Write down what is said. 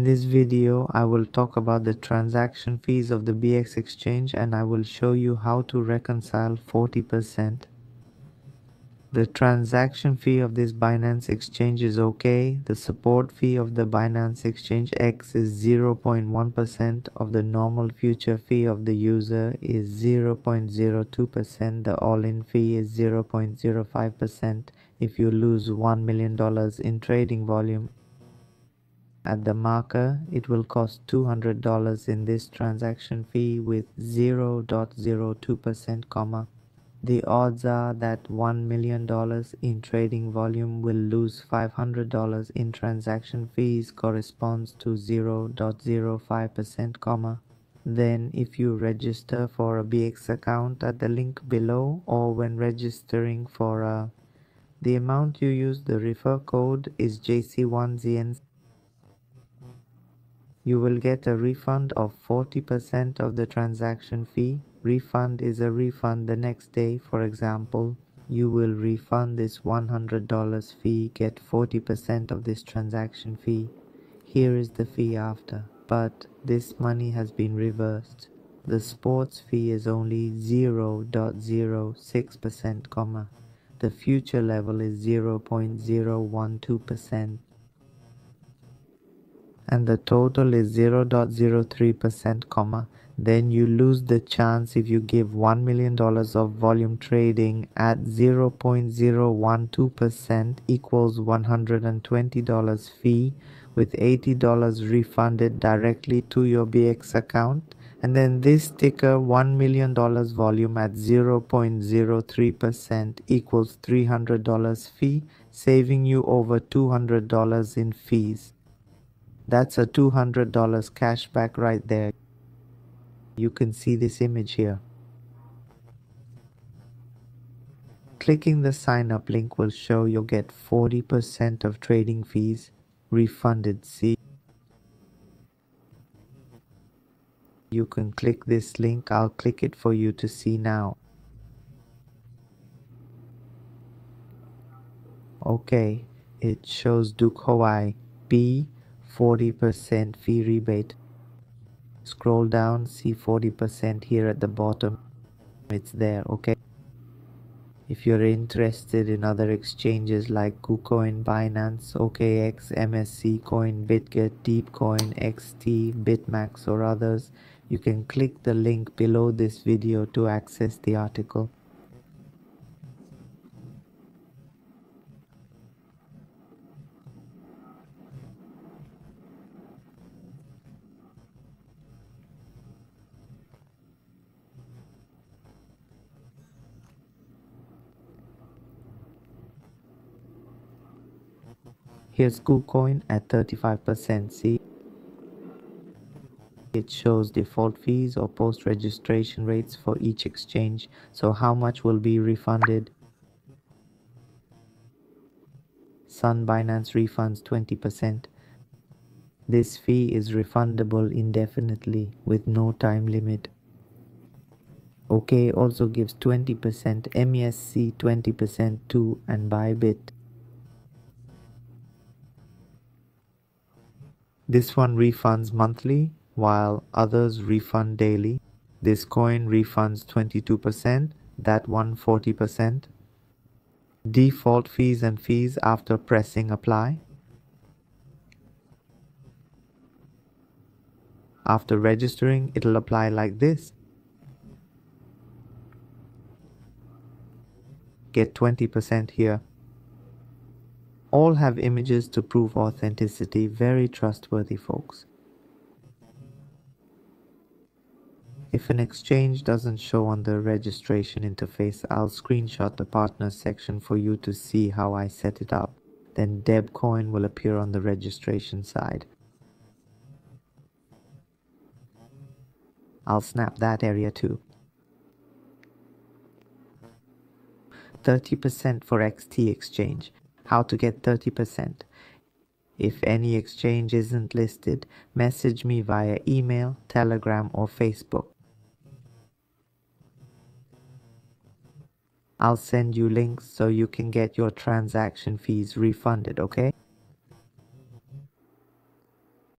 In this video, I will talk about the transaction fees of the BX exchange and I will show you how to reconcile 40%. The transaction fee of this Binance exchange is okay. The support fee of the Binance exchange X is 0.1%. of the normal future fee of the user is 0.02%. The all-in fee is 0.05%. If you lose $1 million in trading volume at the marker, it will cost $200 in this transaction fee with 0.02%, The odds are that $1 million in trading volume will lose $500 in transaction fees corresponds to 0.05%, Then if you register for a BX account at the link below or when registering for the amount you use the refer code is JC1ZN. You will get a refund of 40% of the transaction fee. Refund is a refund the next day. For example, you will refund this $100 fee, get 40% of this transaction fee. Here is the fee after, but this money has been reversed. The sports fee is only 0.06%, The future level is 0.012%. and the total is 0.03%, then you lose the chance if you give $1 million of volume trading at 0.012% equals $120 fee with $80 refunded directly to your BX account. And then this sticker $1 million volume at 0.03% equals $300 fee, saving you over $200 in fees. That's a $200 cashback right there. You can see this image here. Clicking the sign up link will show you'll get 40% of trading fees refunded. See, you can click this link. I'll click it for you to see now. Okay, it shows Duke Hawaii B 40% fee rebate. Scroll down, see 40% here at the bottom. It's there, okay? If you're interested in other exchanges like KuCoin, Binance, OKX, MSC Coin, BitGet, DeepCoin, XT, BitMax or others, you can click the link below this video to access the article. Here's KuCoin at 35%. See, it shows default fees or post-registration rates for each exchange. So how much will be refunded? Sun Binance refunds 20%. This fee is refundable indefinitely with no time limit. OK also gives 20%, MESC 20% too, and Bybit. This one refunds monthly, while others refund daily. This coin refunds 22%, that one 40%. Default fees and fees after pressing apply. After registering, it'll apply like this. Get 20% here. All have images to prove authenticity. Very trustworthy, folks. If an exchange doesn't show on the registration interface, I'll screenshot the partners section for you to see how I set it up. Then Debcoin will appear on the registration side. I'll snap that area too. 30% for XT exchange. How to get 30%? If any exchange isn't listed, message me via email, Telegram or Facebook. I'll send you links so you can get your transaction fees refunded, okay?